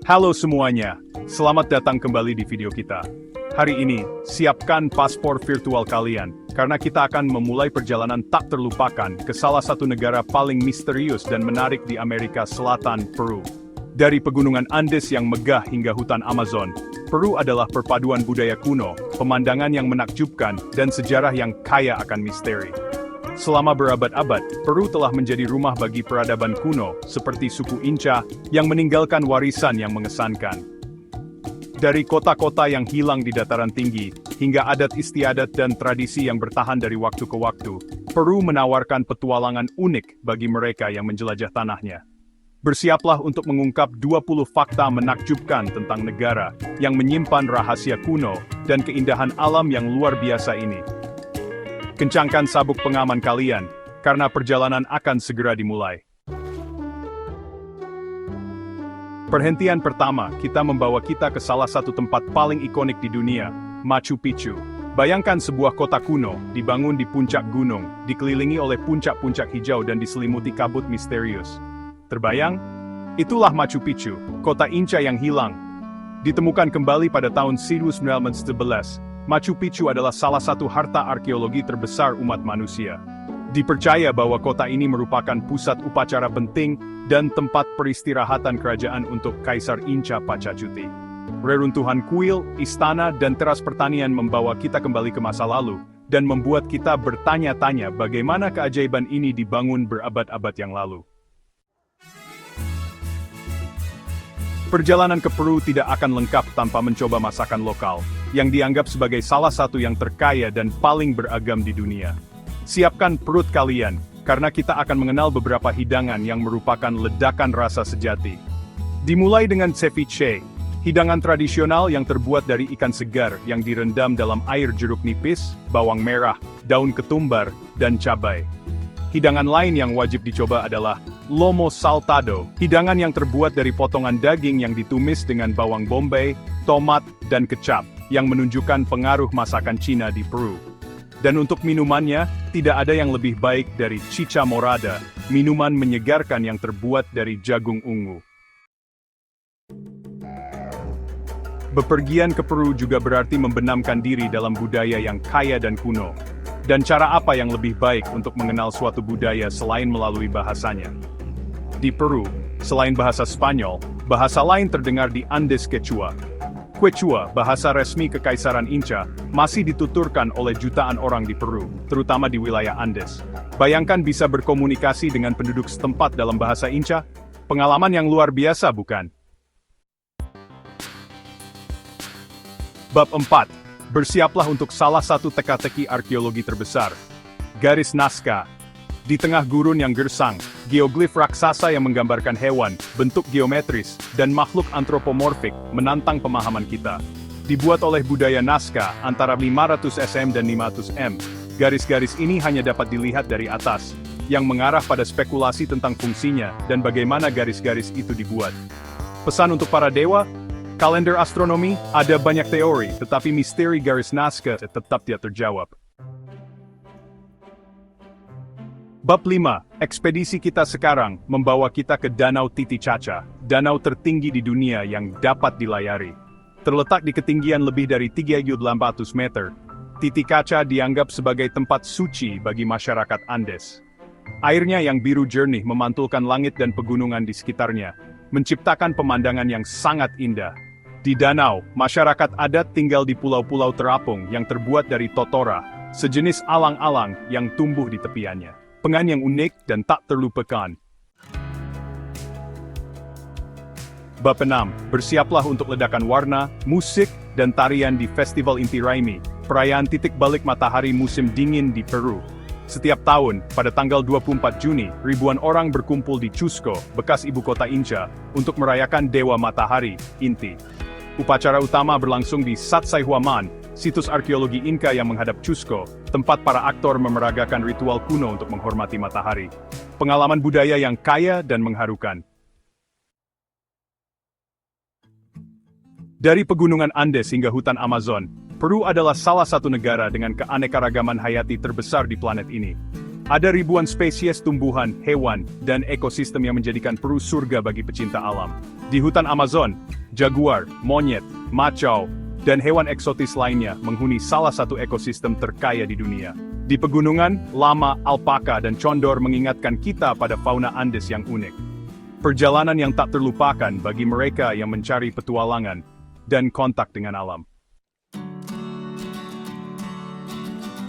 Halo semuanya, selamat datang kembali di video kita. Hari ini, siapkan paspor virtual kalian, karena kita akan memulai perjalanan tak terlupakan ke salah satu negara paling misterius dan menarik di Amerika Selatan, Peru. Dari pegunungan Andes yang megah hingga hutan Amazon, Peru adalah perpaduan budaya kuno, pemandangan yang menakjubkan, dan sejarah yang kaya akan misteri. Selama berabad-abad, Peru telah menjadi rumah bagi peradaban kuno, seperti suku Inca, yang meninggalkan warisan yang mengesankan. Dari kota-kota yang hilang di dataran tinggi, hingga adat istiadat dan tradisi yang bertahan dari waktu ke waktu, Peru menawarkan petualangan unik bagi mereka yang menjelajah tanahnya. Bersiaplah untuk mengungkap 20 fakta menakjubkan tentang negara yang menyimpan rahasia kuno dan keindahan alam yang luar biasa ini. Kencangkan sabuk pengaman kalian, karena perjalanan akan segera dimulai. Perhentian pertama, kita membawa kita ke salah satu tempat paling ikonik di dunia, Machu Picchu. Bayangkan sebuah kota kuno, dibangun di puncak gunung, dikelilingi oleh puncak-puncak hijau dan diselimuti kabut misterius. Terbayang? Itulah Machu Picchu, kota Inca yang hilang. Ditemukan kembali pada tahun 1911. Machu Picchu adalah salah satu harta arkeologi terbesar umat manusia. Dipercaya bahwa kota ini merupakan pusat upacara penting dan tempat peristirahatan kerajaan untuk Kaisar Inca Pachacuti. Reruntuhan kuil, istana, dan teras pertanian membawa kita kembali ke masa lalu, dan membuat kita bertanya-tanya bagaimana keajaiban ini dibangun berabad-abad yang lalu. Perjalanan ke Peru tidak akan lengkap tanpa mencoba masakan lokal, yang dianggap sebagai salah satu yang terkaya dan paling beragam di dunia. Siapkan perut kalian, karena kita akan mengenal beberapa hidangan yang merupakan ledakan rasa sejati. Dimulai dengan ceviche, hidangan tradisional yang terbuat dari ikan segar yang direndam dalam air jeruk nipis, bawang merah, daun ketumbar, dan cabai. Hidangan lain yang wajib dicoba adalah lomo saltado, hidangan yang terbuat dari potongan daging yang ditumis dengan bawang bombay, tomat, dan kecap, yang menunjukkan pengaruh masakan Cina di Peru. Dan untuk minumannya, tidak ada yang lebih baik dari chicha morada, minuman menyegarkan yang terbuat dari jagung ungu. Bepergian ke Peru juga berarti membenamkan diri dalam budaya yang kaya dan kuno. Dan cara apa yang lebih baik untuk mengenal suatu budaya selain melalui bahasanya? Di Peru, selain bahasa Spanyol, bahasa lain terdengar di Andes Quechua. Quechua, bahasa resmi Kekaisaran Inca, masih dituturkan oleh jutaan orang di Peru, terutama di wilayah Andes. Bayangkan bisa berkomunikasi dengan penduduk setempat dalam bahasa Inca? Pengalaman yang luar biasa, bukan? Bab 4. Bersiaplah untuk salah satu teka-teki arkeologi terbesar. Garis Nazca. Di tengah gurun yang gersang, geoglif raksasa yang menggambarkan hewan, bentuk geometris, dan makhluk antropomorfik menantang pemahaman kita. Dibuat oleh budaya Nazca antara 500 cm dan 500 m, garis-garis ini hanya dapat dilihat dari atas, yang mengarah pada spekulasi tentang fungsinya dan bagaimana garis-garis itu dibuat. Pesan untuk para dewa, kalender astronomi, ada banyak teori, tetapi misteri garis Nazca tetap tidak terjawab. Bab 5. Ekspedisi kita sekarang membawa kita ke Danau Titicaca, danau tertinggi di dunia yang dapat dilayari. Terletak di ketinggian lebih dari 3.800 meter, Titicaca dianggap sebagai tempat suci bagi masyarakat Andes. Airnya yang biru jernih memantulkan langit dan pegunungan di sekitarnya, menciptakan pemandangan yang sangat indah. Di danau, masyarakat adat tinggal di pulau-pulau terapung yang terbuat dari totora, sejenis alang-alang yang tumbuh di tepiannya. Pengan yang unik dan tak terlupakan. Bab 6. Bersiaplah untuk ledakan warna, musik, dan tarian di Festival Inti Raymi, perayaan titik balik matahari musim dingin di Peru. Setiap tahun, pada tanggal 24 Juni, ribuan orang berkumpul di Cusco, bekas ibu kota Inca, untuk merayakan Dewa Matahari, Inti. Upacara utama berlangsung di Sacsayhuaman, situs arkeologi Inca yang menghadap Cusco, tempat para aktor memeragakan ritual kuno untuk menghormati matahari. Pengalaman budaya yang kaya dan mengharukan. Dari pegunungan Andes hingga hutan Amazon, Peru adalah salah satu negara dengan keanekaragaman hayati terbesar di planet ini. Ada ribuan spesies tumbuhan, hewan, dan ekosistem yang menjadikan Peru surga bagi pecinta alam. Di hutan Amazon, jaguar, monyet, macau, dan hewan eksotis lainnya menghuni salah satu ekosistem terkaya di dunia. Di pegunungan, lama, alpaka, dan condor mengingatkan kita pada fauna Andes yang unik. Perjalanan yang tak terlupakan bagi mereka yang mencari petualangan dan kontak dengan alam.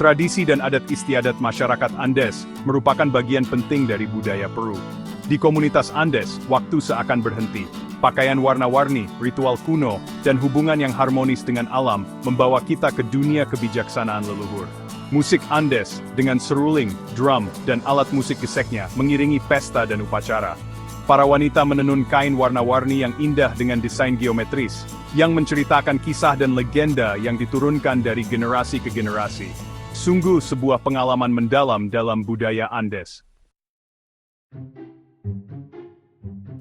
Tradisi dan adat istiadat masyarakat Andes merupakan bagian penting dari budaya Peru. Di komunitas Andes, waktu seakan berhenti. Pakaian warna-warni, ritual kuno, dan hubungan yang harmonis dengan alam membawa kita ke dunia kebijaksanaan leluhur. Musik Andes dengan seruling, drum, dan alat musik geseknya mengiringi pesta dan upacara. Para wanita menenun kain warna-warni yang indah dengan desain geometris, yang menceritakan kisah dan legenda yang diturunkan dari generasi ke generasi. Sungguh sebuah pengalaman mendalam dalam budaya Andes.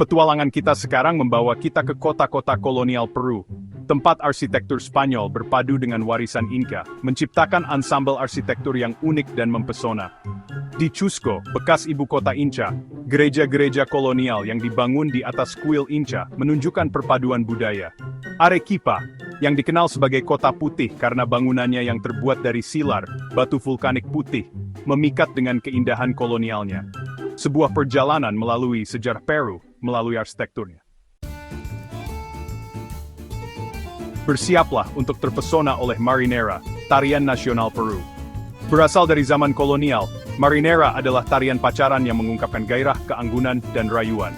Petualangan kita sekarang membawa kita ke kota-kota kolonial Peru. Tempat arsitektur Spanyol berpadu dengan warisan Inca, menciptakan ansambel arsitektur yang unik dan mempesona. Di Cusco, bekas ibu kota Inca, gereja-gereja kolonial yang dibangun di atas kuil Inca menunjukkan perpaduan budaya. Arequipa, yang dikenal sebagai kota putih karena bangunannya yang terbuat dari silar, batu vulkanik putih, memikat dengan keindahan kolonialnya. Sebuah perjalanan melalui sejarah Peru, melalui arsitekturnya. Bersiaplah untuk terpesona oleh Marinera, tarian nasional Peru. Berasal dari zaman kolonial, Marinera adalah tarian pacaran yang mengungkapkan gairah, keanggunan, dan rayuan.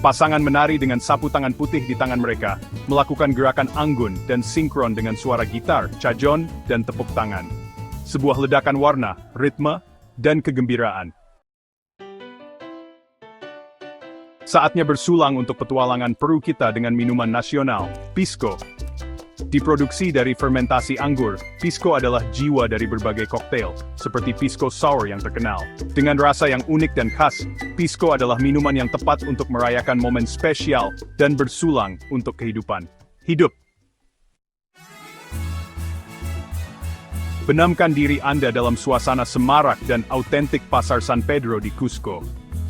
Pasangan menari dengan sapu tangan putih di tangan mereka, melakukan gerakan anggun dan sinkron dengan suara gitar, cajon, dan tepuk tangan. Sebuah ledakan warna, ritme, dan kegembiraan. Saatnya bersulang untuk petualangan Peru kita dengan minuman nasional, Pisco. Diproduksi dari fermentasi anggur, Pisco adalah jiwa dari berbagai koktail, seperti Pisco Sour yang terkenal. Dengan rasa yang unik dan khas, Pisco adalah minuman yang tepat untuk merayakan momen spesial dan bersulang untuk kehidupan. Hidup! Benamkan diri Anda dalam suasana semarak dan autentik Pasar San Pedro di Cusco.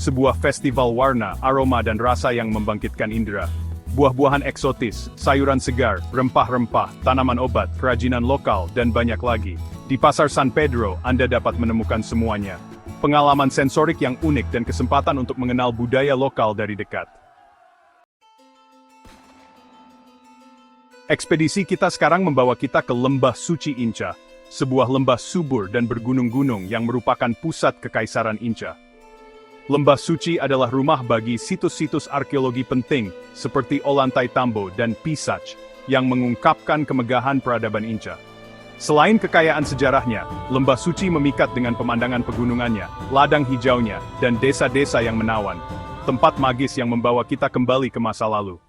Sebuah festival warna, aroma dan rasa yang membangkitkan indera. Buah-buahan eksotis, sayuran segar, rempah-rempah, tanaman obat, kerajinan lokal, dan banyak lagi. Di Pasar San Pedro, Anda dapat menemukan semuanya. Pengalaman sensorik yang unik dan kesempatan untuk mengenal budaya lokal dari dekat. Ekspedisi kita sekarang membawa kita ke Lembah Suci Inca, sebuah lembah subur dan bergunung-gunung yang merupakan pusat kekaisaran Inca. Lembah Suci adalah rumah bagi situs-situs arkeologi penting, seperti Ollantaytambo dan Pisach, yang mengungkapkan kemegahan peradaban Inca. Selain kekayaan sejarahnya, Lembah Suci memikat dengan pemandangan pegunungannya, ladang hijaunya, dan desa-desa yang menawan. Tempat magis yang membawa kita kembali ke masa lalu.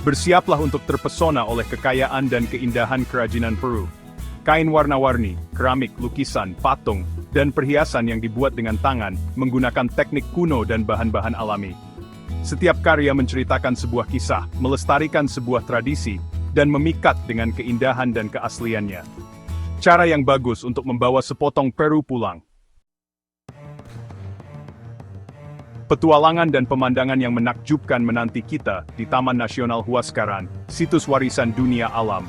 Bersiaplah untuk terpesona oleh kekayaan dan keindahan kerajinan Peru. Kain warna-warni, keramik, lukisan, patung, dan perhiasan yang dibuat dengan tangan menggunakan teknik kuno dan bahan-bahan alami. Setiap karya menceritakan sebuah kisah, melestarikan sebuah tradisi, dan memikat dengan keindahan dan keasliannya. Cara yang bagus untuk membawa sepotong Peru pulang. Petualangan dan pemandangan yang menakjubkan menanti kita di Taman Nasional Huascaran, situs warisan dunia alam.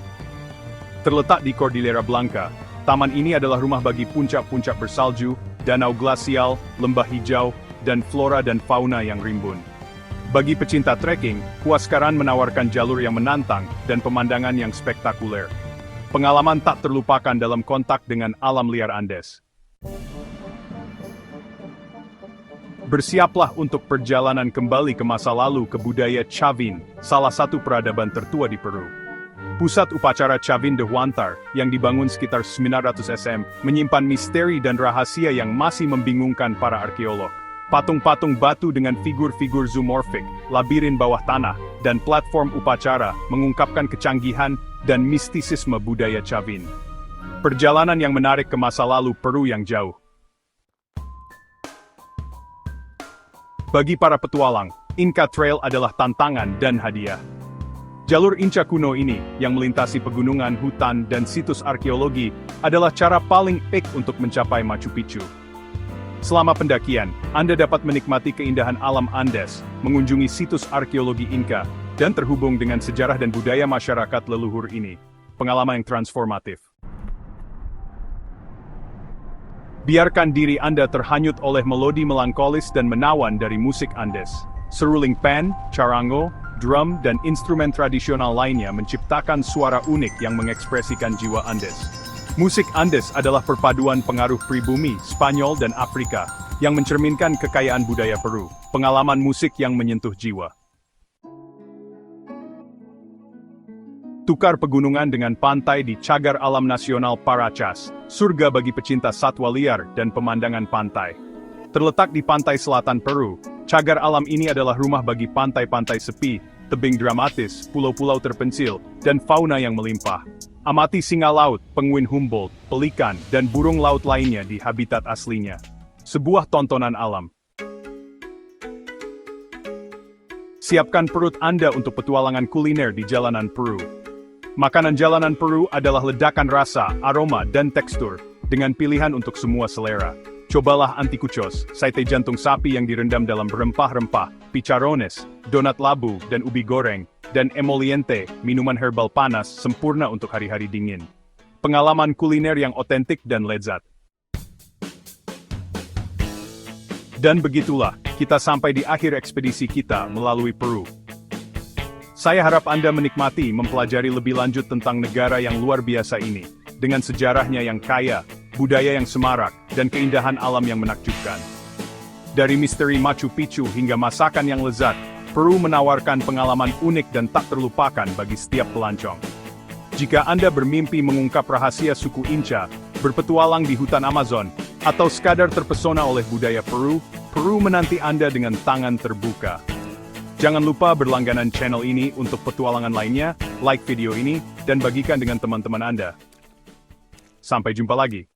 Terletak di Cordillera Blanca, taman ini adalah rumah bagi puncak-puncak bersalju, danau glasial, lembah hijau, dan flora dan fauna yang rimbun. Bagi pecinta trekking, Huascaran menawarkan jalur yang menantang dan pemandangan yang spektakuler. Pengalaman tak terlupakan dalam kontak dengan alam liar Andes. Bersiaplah untuk perjalanan kembali ke masa lalu ke budaya Chavin, salah satu peradaban tertua di Peru. Pusat upacara Chavin de Huantar, yang dibangun sekitar 900 SM, menyimpan misteri dan rahasia yang masih membingungkan para arkeolog. Patung-patung batu dengan figur-figur zoomorphic, labirin bawah tanah, dan platform upacara mengungkapkan kecanggihan dan mistisisme budaya Chavin. Perjalanan yang menarik ke masa lalu Peru yang jauh. Bagi para petualang, Inca Trail adalah tantangan dan hadiah. Jalur Inca kuno ini, yang melintasi pegunungan, hutan, dan situs arkeologi, adalah cara paling baik untuk mencapai Machu Picchu. Selama pendakian, Anda dapat menikmati keindahan alam Andes, mengunjungi situs arkeologi Inca, dan terhubung dengan sejarah dan budaya masyarakat leluhur ini. Pengalaman yang transformatif. Biarkan diri Anda terhanyut oleh melodi melankolis dan menawan dari musik Andes. Seruling pan, charango, drum, dan instrumen tradisional lainnya menciptakan suara unik yang mengekspresikan jiwa Andes. Musik Andes adalah perpaduan pengaruh pribumi, Spanyol, dan Afrika, yang mencerminkan kekayaan budaya Peru, pengalaman musik yang menyentuh jiwa. Tukar pegunungan dengan pantai di Cagar Alam Nasional Paracas, surga bagi pecinta satwa liar dan pemandangan pantai. Terletak di pantai selatan Peru, cagar alam ini adalah rumah bagi pantai-pantai sepi, tebing dramatis, pulau-pulau terpencil, dan fauna yang melimpah. Amati singa laut, penguin Humboldt, pelikan, dan burung laut lainnya di habitat aslinya. Sebuah tontonan alam. Siapkan perut Anda untuk petualangan kuliner di jalanan Peru. Makanan jalanan Peru adalah ledakan rasa, aroma, dan tekstur, dengan pilihan untuk semua selera. Cobalah anticuchos, sate jantung sapi yang direndam dalam rempah-rempah, picarones, donat labu, dan ubi goreng, dan emoliente, minuman herbal panas sempurna untuk hari-hari dingin. Pengalaman kuliner yang otentik dan lezat. Dan begitulah, kita sampai di akhir ekspedisi kita melalui Peru. Saya harap Anda menikmati mempelajari lebih lanjut tentang negara yang luar biasa ini, dengan sejarahnya yang kaya, budaya yang semarak, dan keindahan alam yang menakjubkan. Dari misteri Machu Picchu hingga masakan yang lezat, Peru menawarkan pengalaman unik dan tak terlupakan bagi setiap pelancong. Jika Anda bermimpi mengungkap rahasia suku Inca, berpetualang di hutan Amazon, atau sekadar terpesona oleh budaya Peru, Peru menanti Anda dengan tangan terbuka. Jangan lupa berlangganan channel ini untuk petualangan lainnya, like video ini, dan bagikan dengan teman-teman Anda. Sampai jumpa lagi.